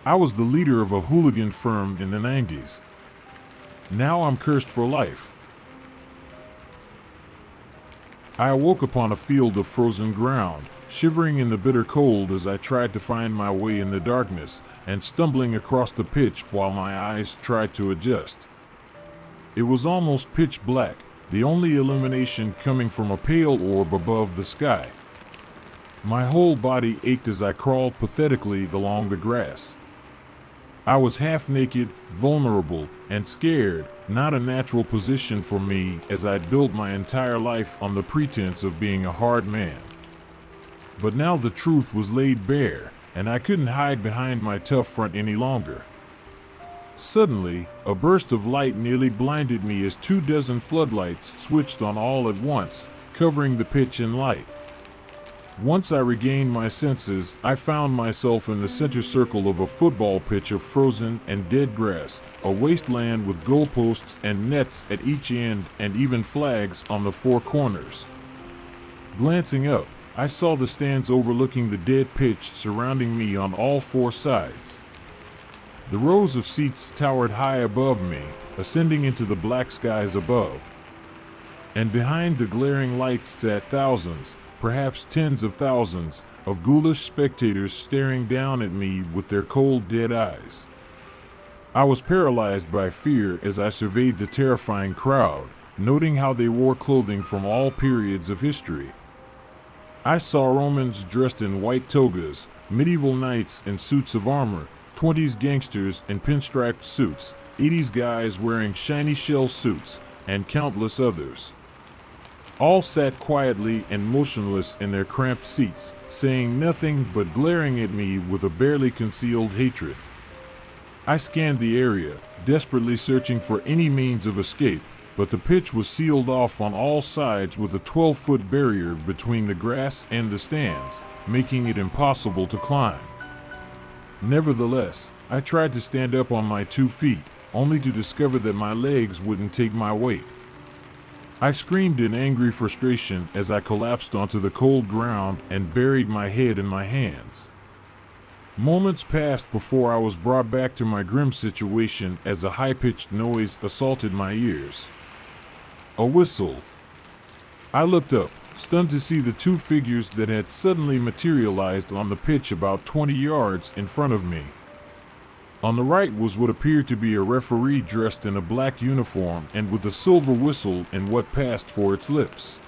I was the leader of a hooligan firm in the 90s. Now I'm cursed for life. I awoke upon a field of frozen ground, shivering in the bitter cold as I tried to find my way in the darkness, and stumbling across the pitch while my eyes tried to adjust. It was almost pitch black, the only illumination coming from a pale orb above the sky. My whole body ached as I crawled pathetically along the grass. I was half naked, vulnerable, and scared, not a natural position for me as I'd built my entire life on the pretense of being a hard man. But now the truth was laid bare, and I couldn't hide behind my tough front any longer. Suddenly, a burst of light nearly blinded me as 24 floodlights switched on all at once, covering the pitch in light. Once I regained my senses, I found myself in the center circle of a football pitch of frozen and dead grass, a wasteland with goalposts and nets at each end and even flags on the four corners. Glancing up, I saw the stands overlooking the dead pitch surrounding me on all four sides. The rows of seats towered high above me, ascending into the black skies above. And behind the glaring lights sat thousands, perhaps tens of thousands, of ghoulish spectators staring down at me with their cold, dead eyes. I was paralyzed by fear as I surveyed the terrifying crowd, noting how they wore clothing from all periods of history. I saw Romans dressed in white togas, medieval knights in suits of armor, 20s gangsters in pinstriped suits, 80s guys wearing shiny shell suits, and countless others. All sat quietly and motionless in their cramped seats, saying nothing but glaring at me with a barely concealed hatred. I scanned the area, desperately searching for any means of escape, but the pitch was sealed off on all sides with a 12-foot barrier between the grass and the stands, making it impossible to climb. Nevertheless, I tried to stand up on my 2 feet, only to discover that my legs wouldn't take my weight. I screamed in angry frustration as I collapsed onto the cold ground and buried my head in my hands. Moments passed before I was brought back to my grim situation as a high-pitched noise assaulted my ears. A whistle. I looked up, stunned to see the 2 figures that had suddenly materialized on the pitch about 20 yards in front of me. On the right was what appeared to be a referee dressed in a black uniform and with a silver whistle and what passed for its lips.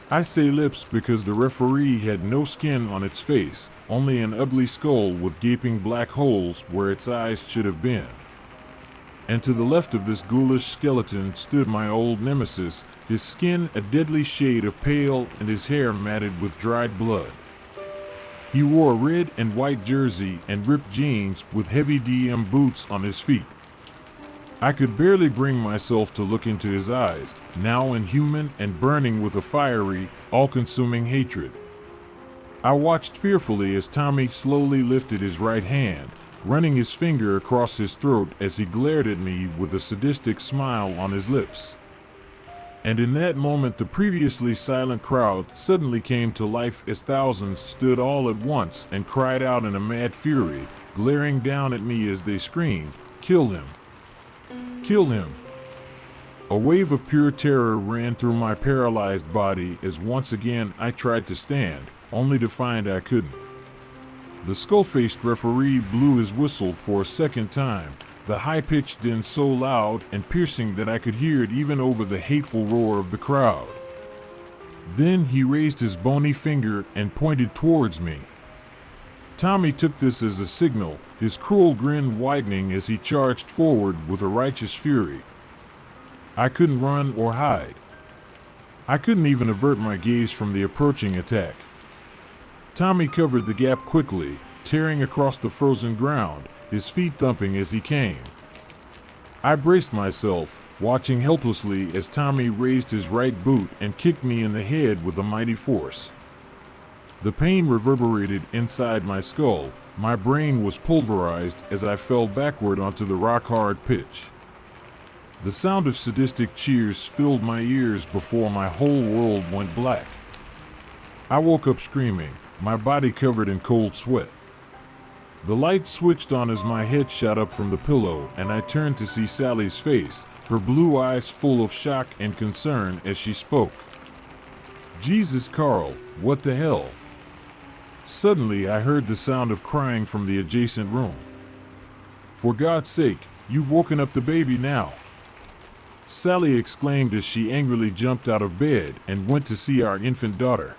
I say lips because the referee had no skin on its face, only an ugly skull with gaping black holes where its eyes should have been. And to the left of this ghoulish skeleton stood my old nemesis, his skin a deadly shade of pale and his hair matted with dried blood. He wore a red and white jersey and ripped jeans with heavy DM boots on his feet. I could barely bring myself to look into his eyes, now inhuman and burning with a fiery, all-consuming hatred. I watched fearfully as Tommy slowly lifted his right hand, running his finger across his throat as he glared at me with a sadistic smile on his lips. And in that moment the previously silent crowd suddenly came to life as thousands stood all at once and cried out in a mad fury, glaring down at me as they screamed, "Kill him! Kill him!" A wave of pure terror ran through my paralyzed body as once again I tried to stand, only to find I couldn't. The skull-faced referee blew his whistle for a second time, the high-pitched din so loud and piercing that I could hear it even over the hateful roar of the crowd. Then he raised his bony finger and pointed towards me. Tommy took this as a signal, his cruel grin widening as he charged forward with a righteous fury. I couldn't run or hide. I couldn't even avert my gaze from the approaching attack. Tommy covered the gap quickly, tearing across the frozen ground, his feet thumping as he came. I braced myself, watching helplessly as Tommy raised his right boot and kicked me in the head with a mighty force. The pain reverberated inside my skull, my brain was pulverized as I fell backward onto the rock-hard pitch. The sound of sadistic cheers filled my ears before my whole world went black. I woke up screaming, my body covered in cold sweat. The light switched on as my head shot up from the pillow, and I turned to see Sally's face, her blue eyes full of shock and concern as she spoke. "Jesus, Carl, what the hell?" Suddenly, I heard the sound of crying from the adjacent room. "For God's sake, you've woken up the baby now," Sally exclaimed as she angrily jumped out of bed and went to see our infant daughter.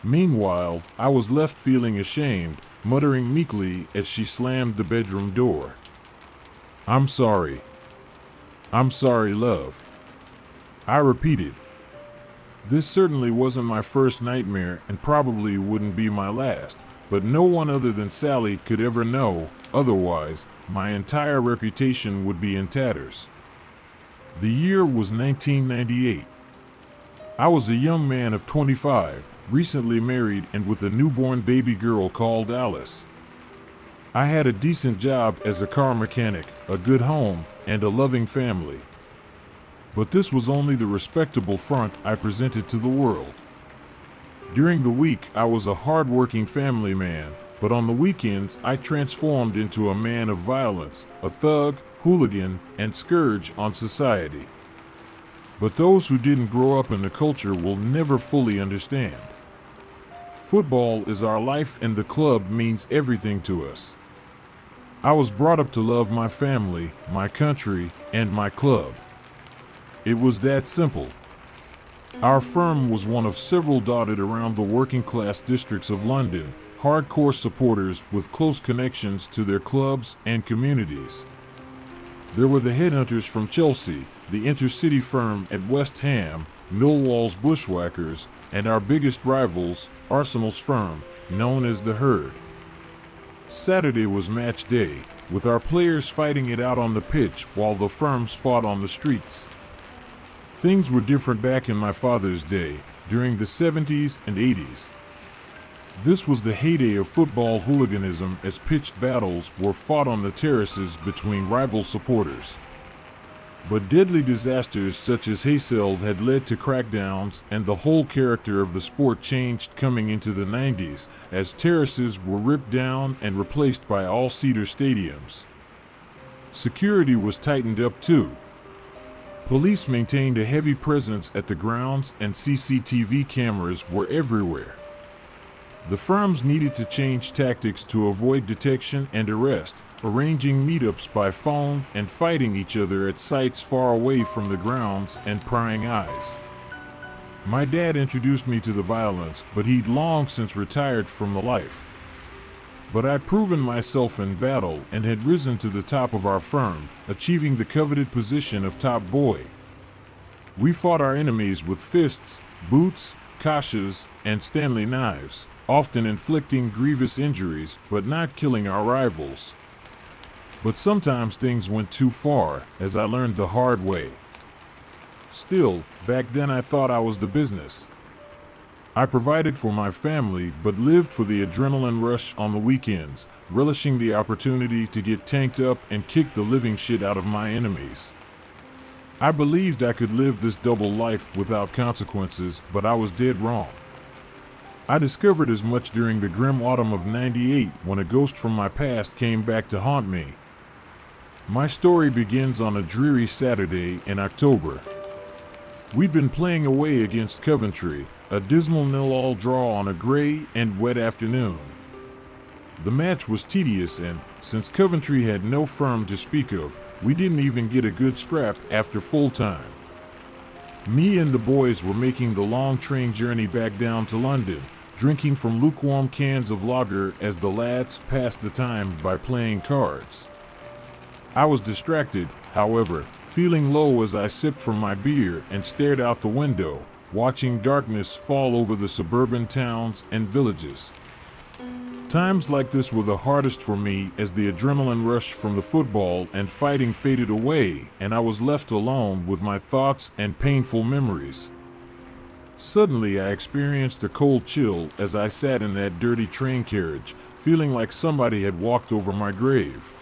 Meanwhile, I was left feeling ashamed, muttering meekly as she slammed the bedroom door. I'm sorry, love," I repeated. This certainly wasn't my first nightmare and probably wouldn't be my last, but no one other than Sally could ever know, otherwise my entire reputation would be in tatters. The year was 1998. I was a young man of 25, recently married and with a newborn baby girl called Alice. I had a decent job as a car mechanic, a good home, and a loving family. But this was only the respectable front I presented to the world. During the week, I was a hard-working family man, but on the weekends, I transformed into a man of violence, a thug, hooligan, and scourge on society. But those who didn't grow up in the culture will never fully understand. Football is our life and the club means everything to us. I was brought up to love my family, my country, and my club. It was that simple. Our firm was one of several dotted around the working-class districts of London, hardcore supporters with close connections to their clubs and communities. There were the headhunters from Chelsea, the intercity firm at West Ham, Millwall's Bushwhackers, and our biggest rivals, Arsenal's firm, known as the Herd. Saturday was match day, with our players fighting it out on the pitch while the firms fought on the streets. Things were different back in my father's day, during the 70s and 80s. This was the heyday of football hooliganism as pitched battles were fought on the terraces between rival supporters. But deadly disasters such as Hayseld had led to crackdowns, and the whole character of the sport changed coming into the 90s as terraces were ripped down and replaced by all-seater stadiums. Security was tightened up too. Police maintained a heavy presence at the grounds and CCTV cameras were everywhere. The firms needed to change tactics to avoid detection and arrest, arranging meetups by phone and fighting each other at sites far away from the grounds and prying eyes. My dad introduced me to the violence, but he'd long since retired from the life. But I'd proven myself in battle and had risen to the top of our firm, achieving the coveted position of top boy. We fought our enemies with fists, boots, kashas, and Stanley knives, often inflicting grievous injuries but not killing our rivals. But sometimes things went too far, as I learned the hard way. Still, back then I thought I was the business. I provided for my family but lived for the adrenaline rush on the weekends, relishing the opportunity to get tanked up and kick the living shit out of my enemies. I believed I could live this double life without consequences, but I was dead wrong. I discovered as much during the grim autumn of '98 when a ghost from my past came back to haunt me. My story begins on a dreary Saturday in October. We'd been playing away against Coventry, a dismal 0-0 draw on a gray and wet afternoon. The match was tedious and, since Coventry had no firm to speak of, we didn't even get a good scrap after full time. Me and the boys were making the long train journey back down to London, drinking from lukewarm cans of lager as the lads passed the time by playing cards. I was distracted, however, feeling low as I sipped from my beer and stared out the window, watching darkness fall over the suburban towns and villages. Times like this were the hardest for me as the adrenaline rush from the football and fighting faded away and I was left alone with my thoughts and painful memories. Suddenly I experienced a cold chill as I sat in that dirty train carriage, feeling like somebody had walked over my grave.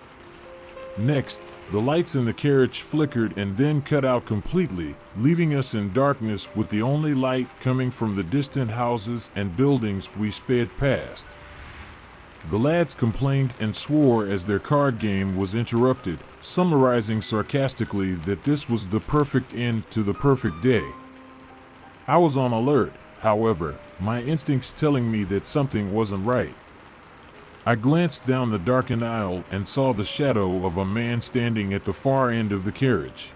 Next, the lights in the carriage flickered and then cut out completely, leaving us in darkness with the only light coming from the distant houses and buildings we sped past. The lads complained and swore as their card game was interrupted, summarizing sarcastically that this was the perfect end to the perfect day. I was on alert, however, my instincts telling me that something wasn't right. I glanced down the darkened aisle and saw the shadow of a man standing at the far end of the carriage.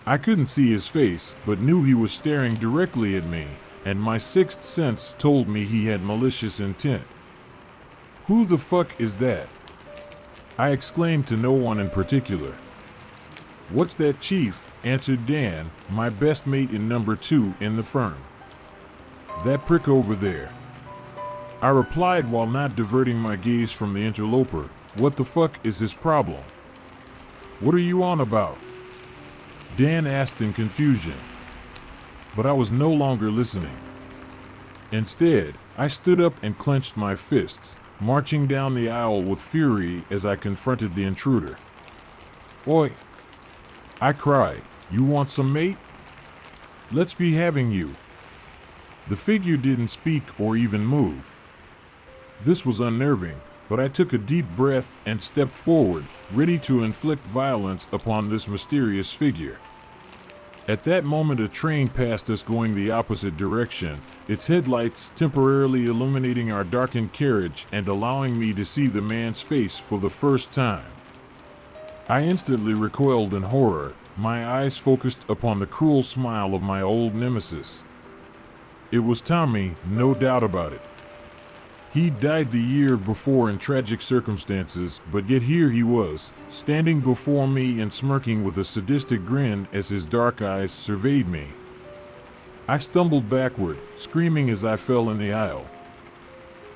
I couldn't see his face, but knew he was staring directly at me, and my sixth sense told me he had malicious intent. "Who the fuck is that?" I exclaimed to no one in particular. "What's that, Chief?" answered Dan, my best mate in number 2 in the firm. "That prick over there." I replied while not diverting my gaze from the interloper. "What the fuck is his problem?" "What are you on about?" Dan asked in confusion. But I was no longer listening. Instead, I stood up and clenched my fists, marching down the aisle with fury as I confronted the intruder. "Oi!" I cried. "You want some, mate? Let's be having you." The figure didn't speak or even move. This was unnerving, but I took a deep breath and stepped forward, ready to inflict violence upon this mysterious figure. At that moment, a train passed us going the opposite direction, its headlights temporarily illuminating our darkened carriage and allowing me to see the man's face for the first time. I instantly recoiled in horror, my eyes focused upon the cruel smile of my old nemesis. It was Tommy, no doubt about it. He died the year before in tragic circumstances, but yet here he was, standing before me and smirking with a sadistic grin as his dark eyes surveyed me. I stumbled backward, screaming as I fell in the aisle.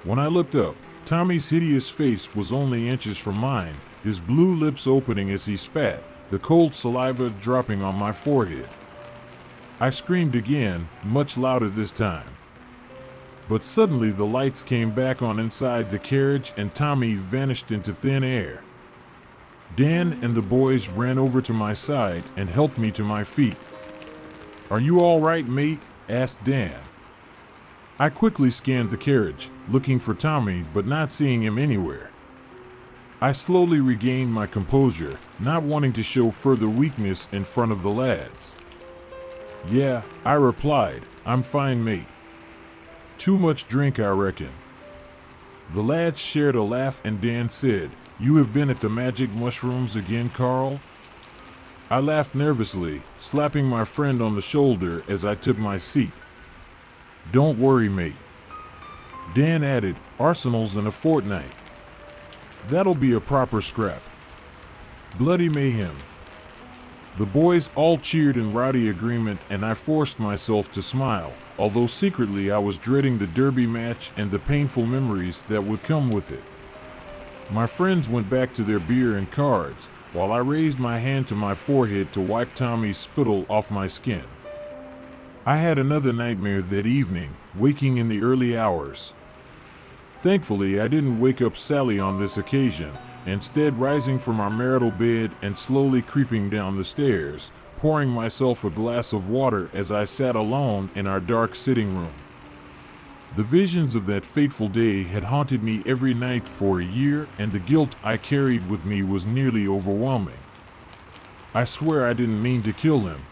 When I looked up, Tommy's hideous face was only inches from mine, his blue lips opening as he spat, the cold saliva dropping on my forehead. I screamed again, much louder this time. But suddenly the lights came back on inside the carriage and Tommy vanished into thin air. Dan and the boys ran over to my side and helped me to my feet. "Are you all right, mate?" asked Dan. I quickly scanned the carriage, looking for Tommy but not seeing him anywhere. I slowly regained my composure, not wanting to show further weakness in front of the lads. "Yeah," I replied, "I'm fine, mate. Too much drink, I reckon." The lads shared a laugh and Dan said, "You have been at the magic mushrooms again, Carl?" I laughed nervously, slapping my friend on the shoulder as I took my seat. "Don't worry, mate." Dan added, "Arsenal's in a fortnight. That'll be a proper scrap. Bloody mayhem." The boys all cheered in rowdy agreement and I forced myself to smile, although secretly I was dreading the derby match and the painful memories that would come with it. My friends went back to their beer and cards, while I raised my hand to my forehead to wipe Tommy's spittle off my skin. I had another nightmare that evening, waking in the early hours. Thankfully, I didn't wake up Sally on this occasion, instead rising from our marital bed and slowly creeping down the stairs, pouring myself a glass of water as I sat alone in our dark sitting room. The visions of that fateful day had haunted me every night for a year, and the guilt I carried with me was nearly overwhelming. I swear I didn't mean to kill him.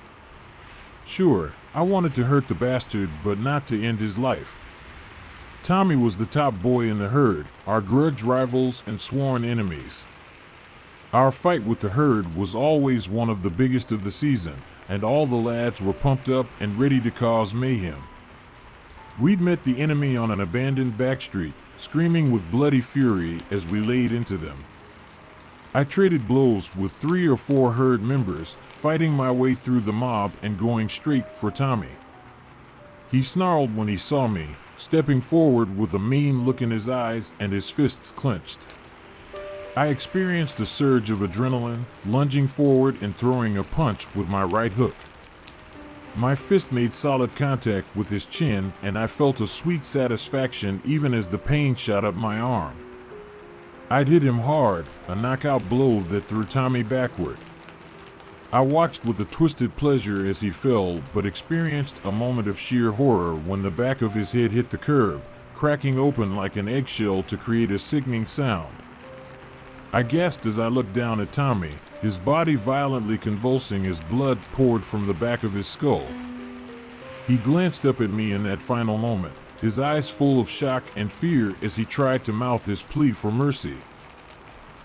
Sure, I wanted to hurt the bastard, but not to end his life. Tommy was the top boy in the herd, our grudge rivals and sworn enemies. Our fight with the herd was always one of the biggest of the season, and all the lads were pumped up and ready to cause mayhem. We'd met the enemy on an abandoned backstreet, screaming with bloody fury as we laid into them. I traded blows with 3 or 4 herd members, fighting my way through the mob and going straight for Tommy. He snarled when he saw me, stepping forward with a mean look in his eyes and his fists clenched. I experienced a surge of adrenaline, lunging forward and throwing a punch with my right hook. My fist made solid contact with his chin, and I felt a sweet satisfaction even as the pain shot up my arm. I'd hit him hard, a knockout blow that threw Tommy backward. I watched with a twisted pleasure as he fell, but experienced a moment of sheer horror when the back of his head hit the curb, cracking open like an eggshell to create a sickening sound. I gasped as I looked down at Tommy, his body violently convulsing as blood poured from the back of his skull. He glanced up at me in that final moment, his eyes full of shock and fear as he tried to mouth his plea for mercy.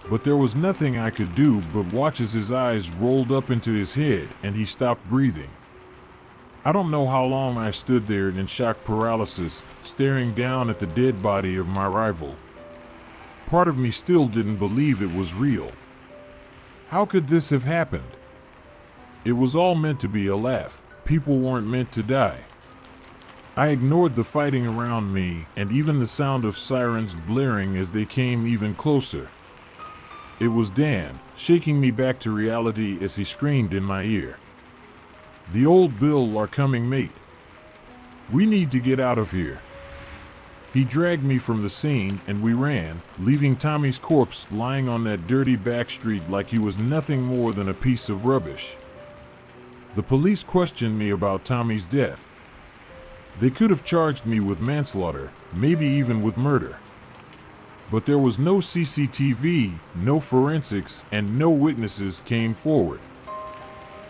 But there was nothing I could do but watch as his eyes rolled up into his head and he stopped breathing. I don't know how long I stood there in shock paralysis, staring down at the dead body of my rival. Part of me still didn't believe it was real. How could this have happened? It was all meant to be a laugh. People weren't meant to die. I ignored the fighting around me and even the sound of sirens blaring as they came even closer. It was Dan, shaking me back to reality as he screamed in my ear. "The old Bill are coming, mate. We need to get out of here." He dragged me from the scene and we ran, leaving Tommy's corpse lying on that dirty back street like he was nothing more than a piece of rubbish. The police questioned me about Tommy's death. They could have charged me with manslaughter, maybe even with murder. But there was no CCTV, no forensics, and no witnesses came forward.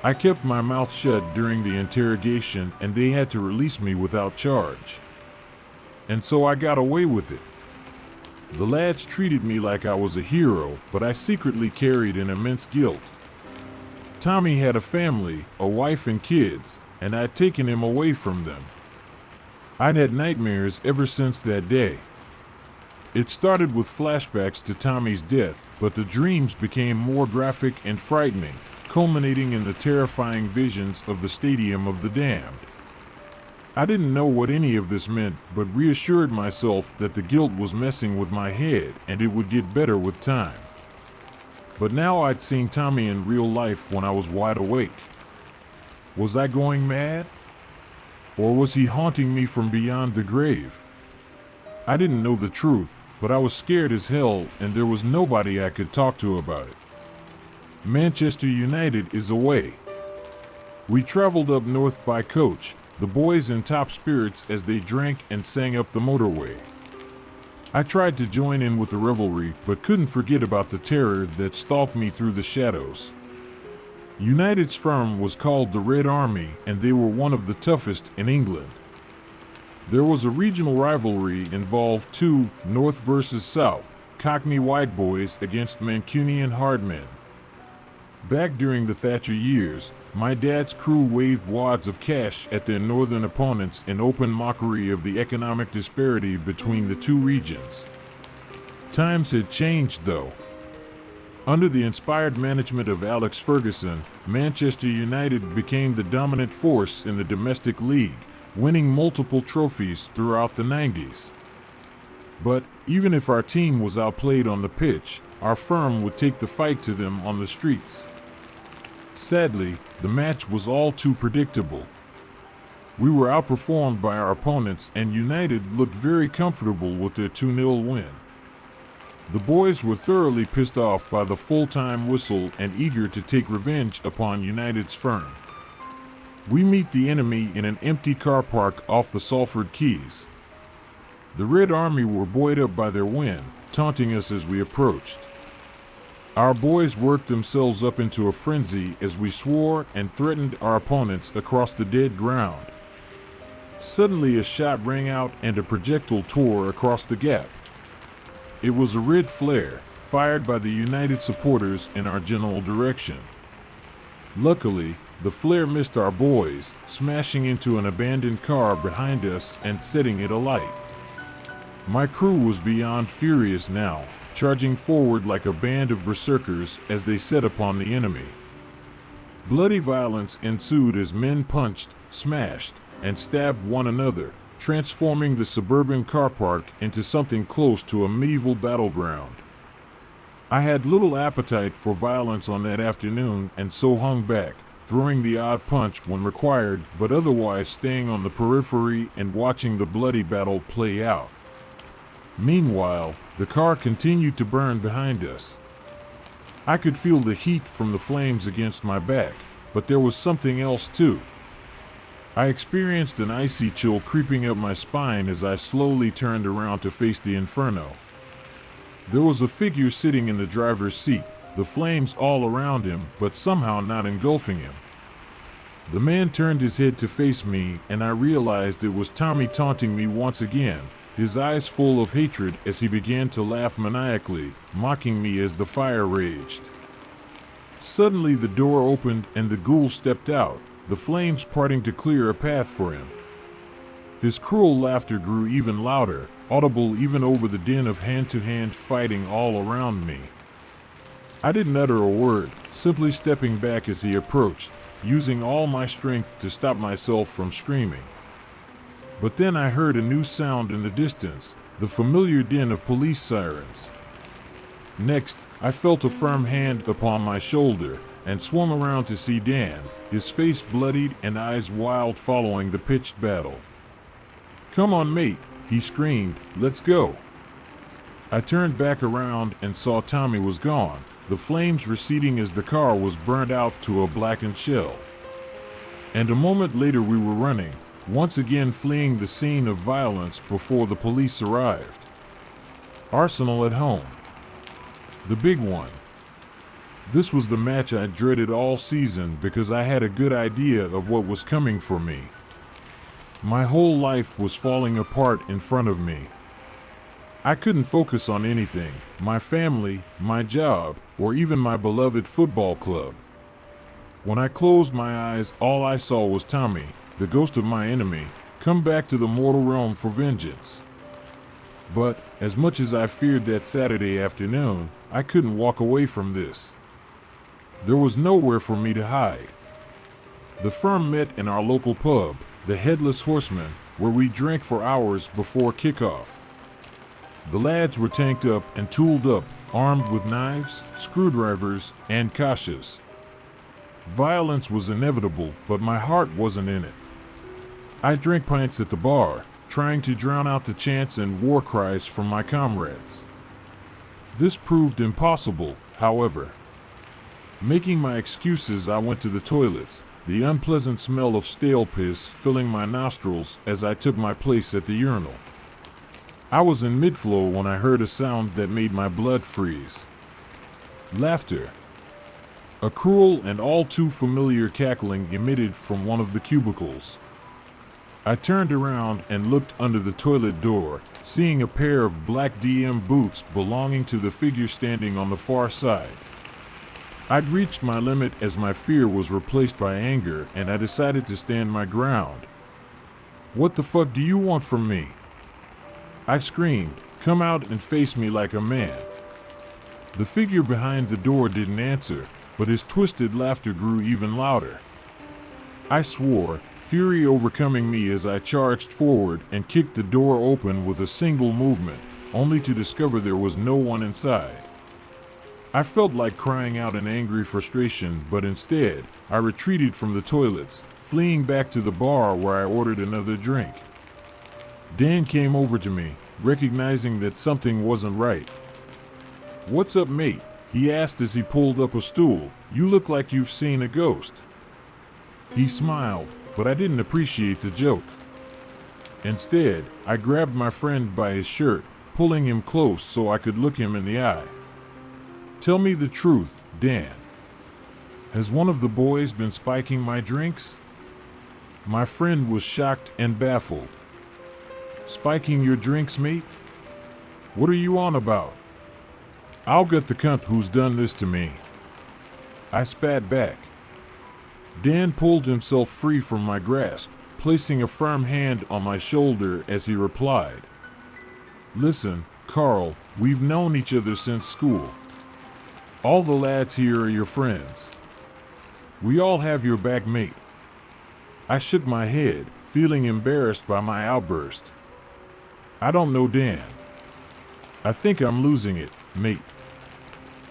I kept my mouth shut during the interrogation and they had to release me without charge. And so I got away with it. The lads treated me like I was a hero, but I secretly carried an immense guilt. Tommy had a family, a wife and kids, and I'd taken him away from them. I'd had nightmares ever since that day. It started with flashbacks to Tommy's death, but the dreams became more graphic and frightening, culminating in the terrifying visions of the Stadium of the Damned. I didn't know what any of this meant, but reassured myself that the guilt was messing with my head and it would get better with time. But now I'd seen Tommy in real life when I was wide awake. Was I going mad? Or was he haunting me from beyond the grave? I didn't know the truth, but I was scared as hell and there was nobody I could talk to about it. Manchester United is away. We traveled up north by coach, the boys in top spirits as they drank and sang up the motorway. I tried to join in with the revelry, but couldn't forget about the terror that stalked me through the shadows. United's firm was called the Red Army, and they were one of the toughest in England. There was a regional rivalry involved too, North versus South, Cockney white boys against Mancunian hardmen. Back during the Thatcher years, my dad's crew waved wads of cash at their northern opponents in open mockery of the economic disparity between the two regions. Times had changed though. Under the inspired management of Alex Ferguson, Manchester United became the dominant force in the domestic league, winning multiple trophies throughout the 90s. But even if our team was outplayed on the pitch, our firm would take the fight to them on the streets. Sadly, the match was all too predictable. We were outperformed by our opponents and United looked very comfortable with their 2-0 win. The boys were thoroughly pissed off by the full-time whistle and eager to take revenge upon United's firm. We meet the enemy in an empty car park off the Salford Quays. The Red Army were buoyed up by their win, taunting us as we approached. Our boys worked themselves up into a frenzy as we swore and threatened our opponents across the dead ground. Suddenly a shot rang out and a projectile tore across the gap. It was a red flare, fired by the United supporters in our general direction. Luckily, the flare missed our boys, smashing into an abandoned car behind us and setting it alight. My crew was beyond furious now, charging forward like a band of berserkers as they set upon the enemy. Bloody violence ensued as men punched, smashed, and stabbed one another, transforming the suburban car park into something close to a medieval battleground. I had little appetite for violence on that afternoon and so hung back, throwing the odd punch when required, but otherwise staying on the periphery and watching the bloody battle play out. Meanwhile, the car continued to burn behind us. I could feel the heat from the flames against my back, but there was something else too. I experienced an icy chill creeping up my spine as I slowly turned around to face the inferno. There was a figure sitting in the driver's seat, the flames all around him, but somehow not engulfing him. The man turned his head to face me, and I realized it was Tommy taunting me once again, his eyes full of hatred as he began to laugh maniacally, mocking me as the fire raged. Suddenly the door opened and the ghoul stepped out, the flames parting to clear a path for him. His cruel laughter grew even louder, audible even over the din of hand-to-hand fighting all around me. I didn't utter a word, simply stepping back as he approached, using all my strength to stop myself from screaming. But then I heard a new sound in the distance, the familiar din of police sirens. Next, I felt a firm hand upon my shoulder and swung around to see Dan, his face bloodied and eyes wild following the pitched battle. "Come on, mate," he screamed, "let's go." I turned back around and saw Tommy was gone, the flames receding as the car was burned out to a blackened shell. And a moment later we were running, once again fleeing the scene of violence before the police arrived. Arsenal at home. The big one. This was the match I dreaded all season because I had a good idea of what was coming for me. My whole life was falling apart in front of me. I couldn't focus on anything, my family, my job, or even my beloved football club. When I closed my eyes, all I saw was Tommy, the ghost of my enemy, come back to the mortal realm for vengeance. But, as much as I feared that Saturday afternoon, I couldn't walk away from this. There was nowhere for me to hide. The firm met in our local pub, the Headless Horseman, where we drank for hours before kickoff. The lads were tanked up and tooled up, armed with knives, screwdrivers, and kashas. Violence was inevitable, but my heart wasn't in it. I drank pints at the bar, trying to drown out the chants and war cries from my comrades. This proved impossible, however. Making my excuses, I went to the toilets, the unpleasant smell of stale piss filling my nostrils as I took my place at the urinal. I was in mid-flow when I heard a sound that made my blood freeze. Laughter. A cruel and all too familiar cackling emitted from one of the cubicles. I turned around and looked under the toilet door, seeing a pair of black DM boots belonging to the figure standing on the far side. I'd reached my limit as my fear was replaced by anger, and I decided to stand my ground. "What the fuck do you want from me?" I screamed, "Come out and face me like a man." The figure behind the door didn't answer, but his twisted laughter grew even louder. I swore, fury overcoming me as I charged forward and kicked the door open with a single movement, only to discover there was no one inside. I felt like crying out in angry frustration, but instead, I retreated from the toilets, fleeing back to the bar where I ordered another drink. Dan came over to me, recognizing that something wasn't right. "What's up, mate?" he asked as he pulled up a stool. "You look like you've seen a ghost." He smiled, but I didn't appreciate the joke. Instead, I grabbed my friend by his shirt, pulling him close so I could look him in the eye. "Tell me the truth, Dan. Has one of the boys been spiking my drinks?" My friend was shocked and baffled. "Spiking your drinks, mate? What are you on about?" "I'll get the cunt who's done this to me," I spat back. Dan pulled himself free from my grasp, placing a firm hand on my shoulder as he replied, "Listen, Carl, we've known each other since school. All the lads here are your friends. We all have your back, mate." I shook my head, feeling embarrassed by my outburst. "I don't know Dan. I think I'm losing it, mate.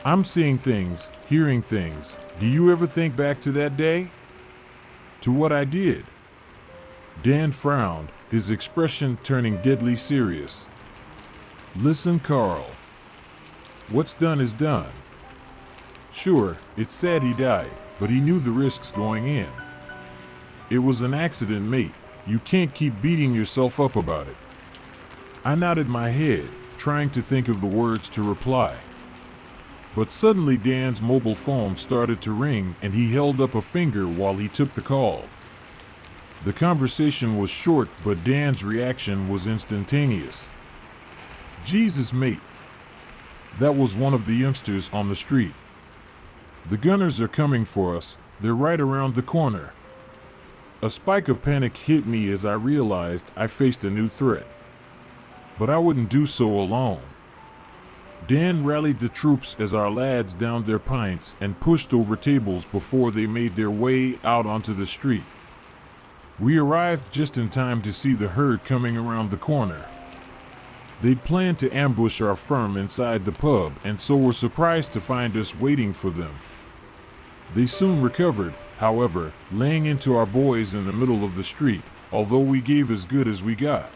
I'm seeing things, hearing things. Do you ever think back to that day? To what I did?" Dan frowned, his expression turning deadly serious. "Listen, Carl. What's done is done. Sure, it's sad he died, but he knew the risks going in. "It was an accident, mate. You can't keep beating yourself up about it." I nodded my head, trying to think of the words to reply. But suddenly Dan's mobile phone started to ring and he held up a finger while he took the call. The conversation was short, but Dan's reaction was instantaneous. "Jesus, mate." That was one of the youngsters on the street. "The gunners are coming for us. They're right around the corner." A spike of panic hit me as I realized I faced a new threat. But I wouldn't do so alone. Dan rallied the troops as our lads downed their pints and pushed over tables before they made their way out onto the street. We arrived just in time to see the herd coming around the corner. They'd planned to ambush our firm inside the pub and so were surprised to find us waiting for them. They soon recovered, however, laying into our boys in the middle of the street, although we gave as good as we got.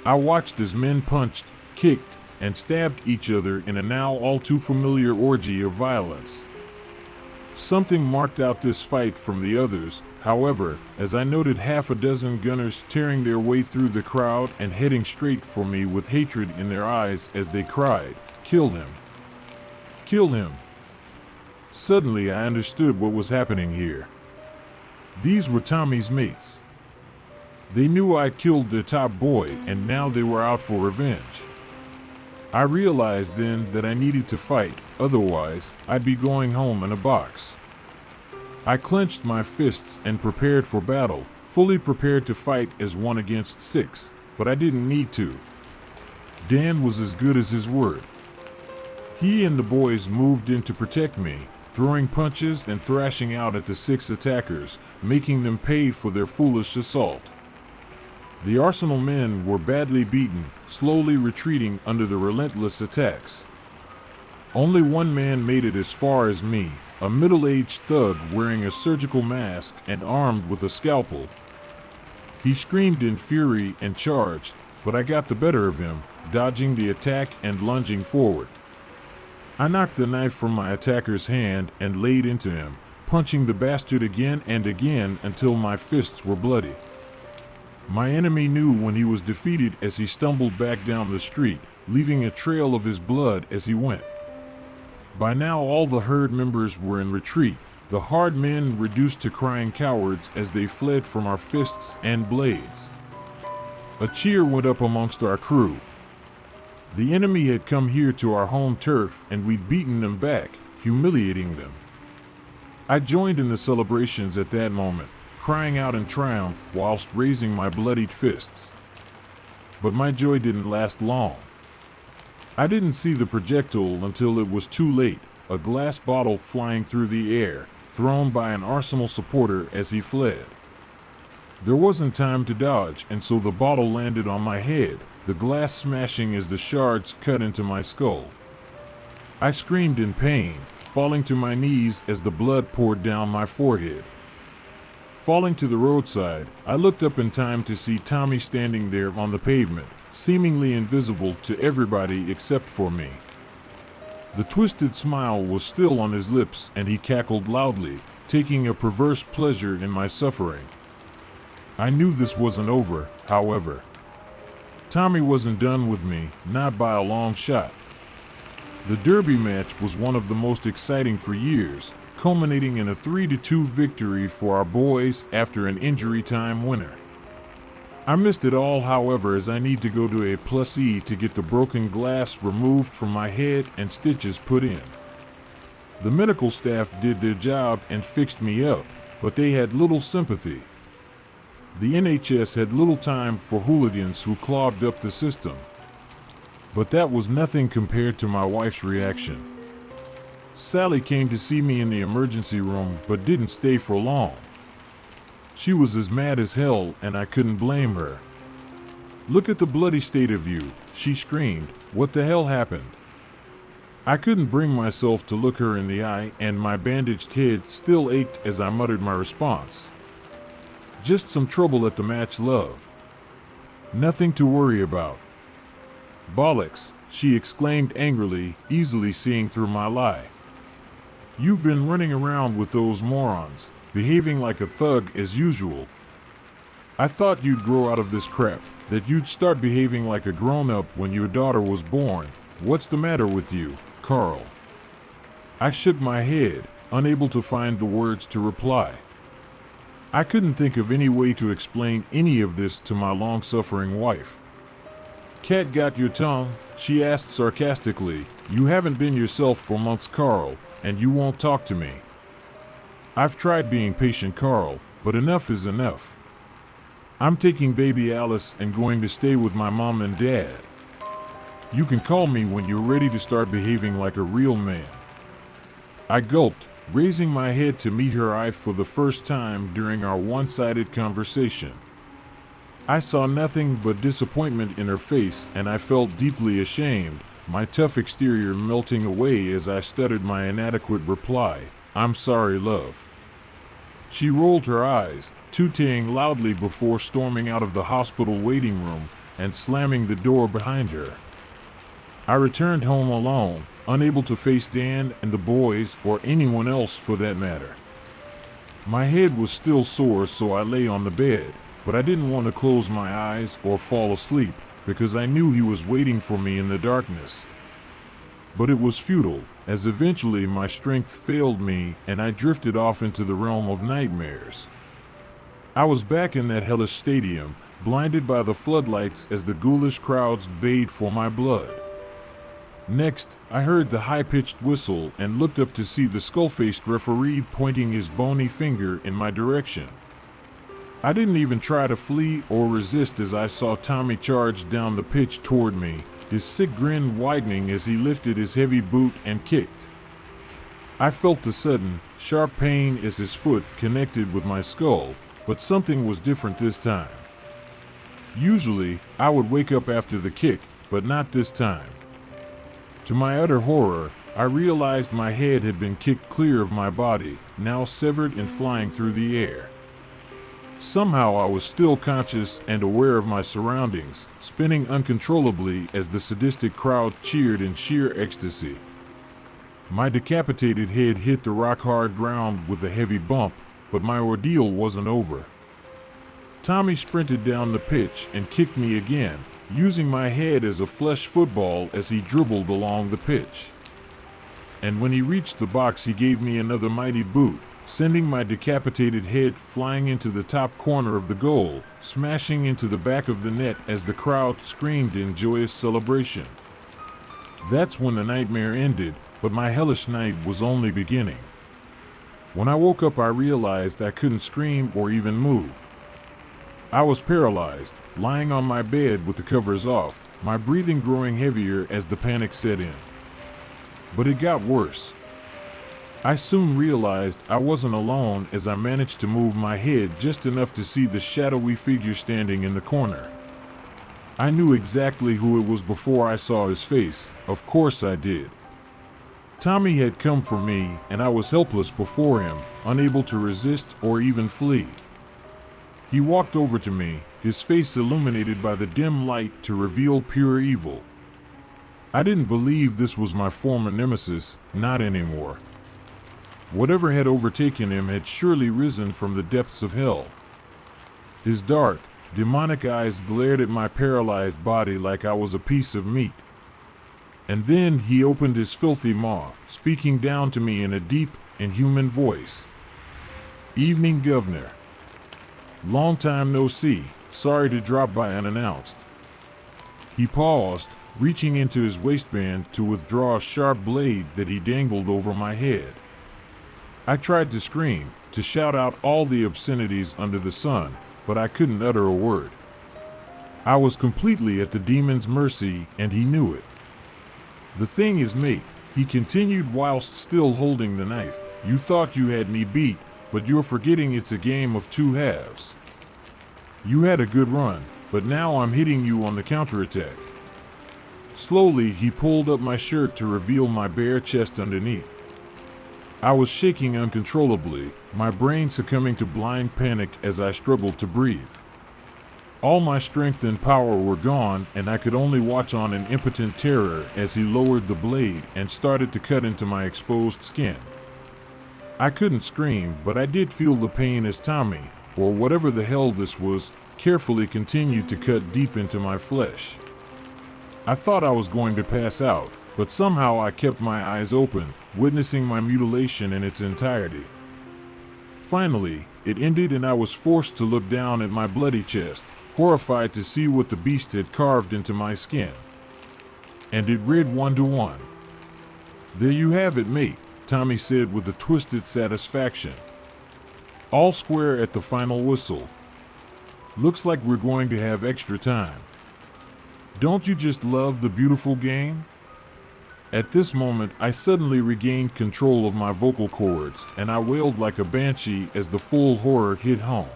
I watched as men punched, kicked, and stabbed each other in a now all too familiar orgy of violence. Something marked out this fight from the others, however, as I noted half a dozen gunners tearing their way through the crowd and heading straight for me with hatred in their eyes as they cried, "Kill him! Kill him!" Suddenly I understood what was happening here. These were Tommy's mates. They knew I'd killed their top boy and now they were out for revenge. I realized then that I needed to fight, otherwise I'd be going home in a box. I clenched my fists and prepared for battle, fully prepared to fight as 1 against 6, but I didn't need to. Dan was as good as his word. He and the boys moved in to protect me, throwing punches and thrashing out at the 6 attackers, making them pay for their foolish assault. The Arsenal men were badly beaten, slowly retreating under the relentless attacks. Only one man made it as far as me, a middle-aged thug wearing a surgical mask and armed with a scalpel. He screamed in fury and charged, but I got the better of him, dodging the attack and lunging forward. I knocked the knife from my attacker's hand and laid into him, punching the bastard again and again until my fists were bloody. My enemy knew when he was defeated as he stumbled back down the street, leaving a trail of his blood as he went. By now all the herd members were in retreat, the hard men reduced to crying cowards as they fled from our fists and blades. A cheer went up amongst our crew. The enemy had come here to our home turf and we'd beaten them back, humiliating them. I joined in the celebrations at that moment, crying out in triumph whilst raising my bloodied fists. But my joy didn't last long. I didn't see the projectile until it was too late, a glass bottle flying through the air, thrown by an Arsenal supporter as he fled. There wasn't time to dodge, and so the bottle landed on my head, the glass smashing as the shards cut into my skull. I screamed in pain, falling to my knees as the blood poured down my forehead. Falling to the roadside, I looked up in time to see Tommy standing there on the pavement, seemingly invisible to everybody except for me. The twisted smile was still on his lips and he cackled loudly, taking a perverse pleasure in my suffering. I knew this wasn't over, however. Tommy wasn't done with me, not by a long shot. The derby match was one of the most exciting for years, culminating in a 3-2 victory for our boys after an injury time winner. I missed it all, however, as I need to go to a +E to get the broken glass removed from my head and stitches put in. The medical staff did their job and fixed me up, but they had little sympathy. The NHS had little time for hooligans who clogged up the system. But that was nothing compared to my wife's reaction. Sally came to see me in the emergency room but didn't stay for long. She was as mad as hell and I couldn't blame her. "Look at the bloody state of you," she screamed. "What the hell happened?" I couldn't bring myself to look her in the eye and my bandaged head still ached as I muttered my response. "Just some trouble at the match, love. Nothing to worry about." "Bollocks," she exclaimed angrily, easily seeing through my lie. "You've been running around with those morons. behaving like a thug as usual. I thought you'd grow out of this crap, that you'd start behaving like a grown-up when your daughter was born. What's the matter with you, Carl?" I shook my head, unable to find the words to reply. I couldn't think of any way to explain any of this to my long-suffering wife. "Cat got your tongue?" she asked sarcastically. "You haven't been yourself for months, Carl, and you won't talk to me." "I've tried being patient, Carl, but enough is enough. I'm taking baby Alice and going to stay with my mom and dad. You can call me when you're ready to start behaving like a real man." I gulped, raising my head to meet her eye for the first time during our one-sided conversation. I saw nothing but disappointment in her face, and I felt deeply ashamed, my tough exterior melting away as I stuttered my inadequate reply, "I'm sorry, love." She rolled her eyes, tooting loudly before storming out of the hospital waiting room and slamming the door behind her. I returned home alone, unable to face Dan and the boys or anyone else for that matter. My head was still sore, so I lay on the bed, but I didn't want to close my eyes or fall asleep because I knew he was waiting for me in the darkness. But it was futile, as eventually my strength failed me and I drifted off into the realm of nightmares. I was back in that hellish stadium, blinded by the floodlights as the ghoulish crowds bayed for my blood. Next, I heard the high-pitched whistle and looked up to see the skull-faced referee pointing his bony finger in my direction. I didn't even try to flee or resist as I saw Tommy charge down the pitch toward me, his sick grin widening as he lifted his heavy boot and kicked. I felt the sudden, sharp pain as his foot connected with my skull, but something was different this time. Usually, I would wake up after the kick, but not this time. To my utter horror, I realized my head had been kicked clear of my body, now severed and flying through the air. Somehow I was still conscious and aware of my surroundings, spinning uncontrollably as the sadistic crowd cheered in sheer ecstasy. My decapitated head hit the rock-hard ground with a heavy bump, but my ordeal wasn't over. Tommy sprinted down the pitch and kicked me again, using my head as a flesh football as he dribbled along the pitch. And when he reached the box, he gave me another mighty boot, sending my decapitated head flying into the top corner of the goal, smashing into the back of the net as the crowd screamed in joyous celebration. That's when the nightmare ended, but my hellish night was only beginning. When I woke up, I realized I couldn't scream or even move. I was paralyzed, lying on my bed with the covers off, my breathing growing heavier as the panic set in. But it got worse. I soon realized I wasn't alone as I managed to move my head just enough to see the shadowy figure standing in the corner. I knew exactly who it was before I saw his face. Of course I did. Tommy had come for me, and I was helpless before him, unable to resist or even flee. He walked over to me, his face illuminated by the dim light to reveal pure evil. I didn't believe this was my former nemesis, not anymore. Whatever had overtaken him had surely risen from the depths of hell. His dark, demonic eyes glared at my paralyzed body like I was a piece of meat. And then he opened his filthy maw, speaking down to me in a deep, inhuman voice. "Evening, Governor. Long time no see, sorry to drop by unannounced." He paused, reaching into his waistband to withdraw a sharp blade that he dangled over my head. I tried to scream, to shout out all the obscenities under the sun, but I couldn't utter a word. I was completely at the demon's mercy, and he knew it. "The thing is, mate," he continued whilst still holding the knife, "you thought you had me beat, but you're forgetting it's a game of two halves. You had a good run, but now I'm hitting you on the counterattack." Slowly, he pulled up my shirt to reveal my bare chest underneath. I was shaking uncontrollably, my brain succumbing to blind panic as I struggled to breathe. All my strength and power were gone, and I could only watch on in impotent terror as he lowered the blade and started to cut into my exposed skin. I couldn't scream, but I did feel the pain as Tommy, or whatever the hell this was, carefully continued to cut deep into my flesh. I thought I was going to pass out, but somehow I kept my eyes open, witnessing my mutilation in its entirety. Finally, it ended and I was forced to look down at my bloody chest, horrified to see what the beast had carved into my skin. And it read 1-to-1. "There you have it, mate," Tommy said with a twisted satisfaction. "All square at the final whistle. Looks like we're going to have extra time. Don't you just love the beautiful game?" At this moment, I suddenly regained control of my vocal cords, and I wailed like a banshee as the full horror hit home.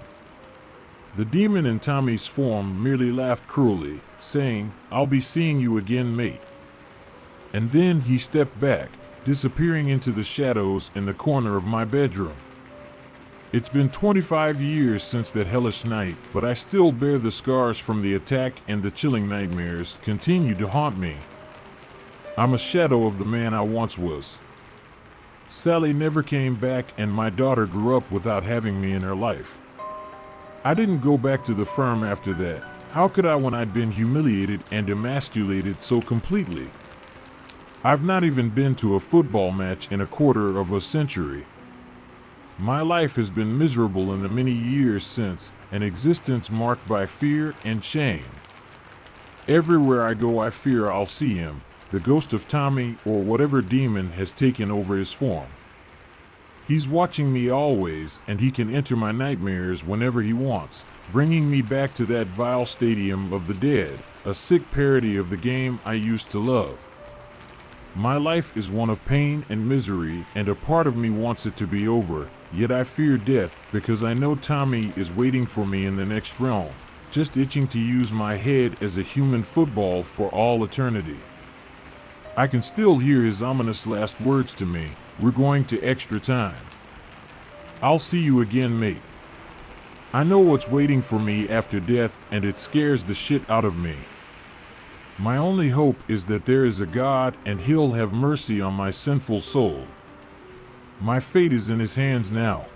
The demon in Tommy's form merely laughed cruelly, saying, "I'll be seeing you again, mate." And then he stepped back, disappearing into the shadows in the corner of my bedroom. It's been 25 years since that hellish night, but I still bear the scars from the attack, and the chilling nightmares continue to haunt me. I'm a shadow of the man I once was. Sally never came back, and my daughter grew up without having me in her life. I didn't go back to the firm after that. How could I when I'd been humiliated and emasculated so completely? I've not even been to a football match in a quarter of a century. My life has been miserable in the many years since, an existence marked by fear and shame. Everywhere I go I fear I'll see him, the ghost of Tommy, or whatever demon has taken over his form. He's watching me always, and he can enter my nightmares whenever he wants, bringing me back to that vile stadium of the dead, a sick parody of the game I used to love. My life is one of pain and misery, and a part of me wants it to be over, yet I fear death because I know Tommy is waiting for me in the next realm, just itching to use my head as a human football for all eternity. I can still hear his ominous last words to me, "We're going to extra time. I'll see you again, mate." I know what's waiting for me after death, and it scares the shit out of me. My only hope is that there is a God, and he'll have mercy on my sinful soul. My fate is in his hands now.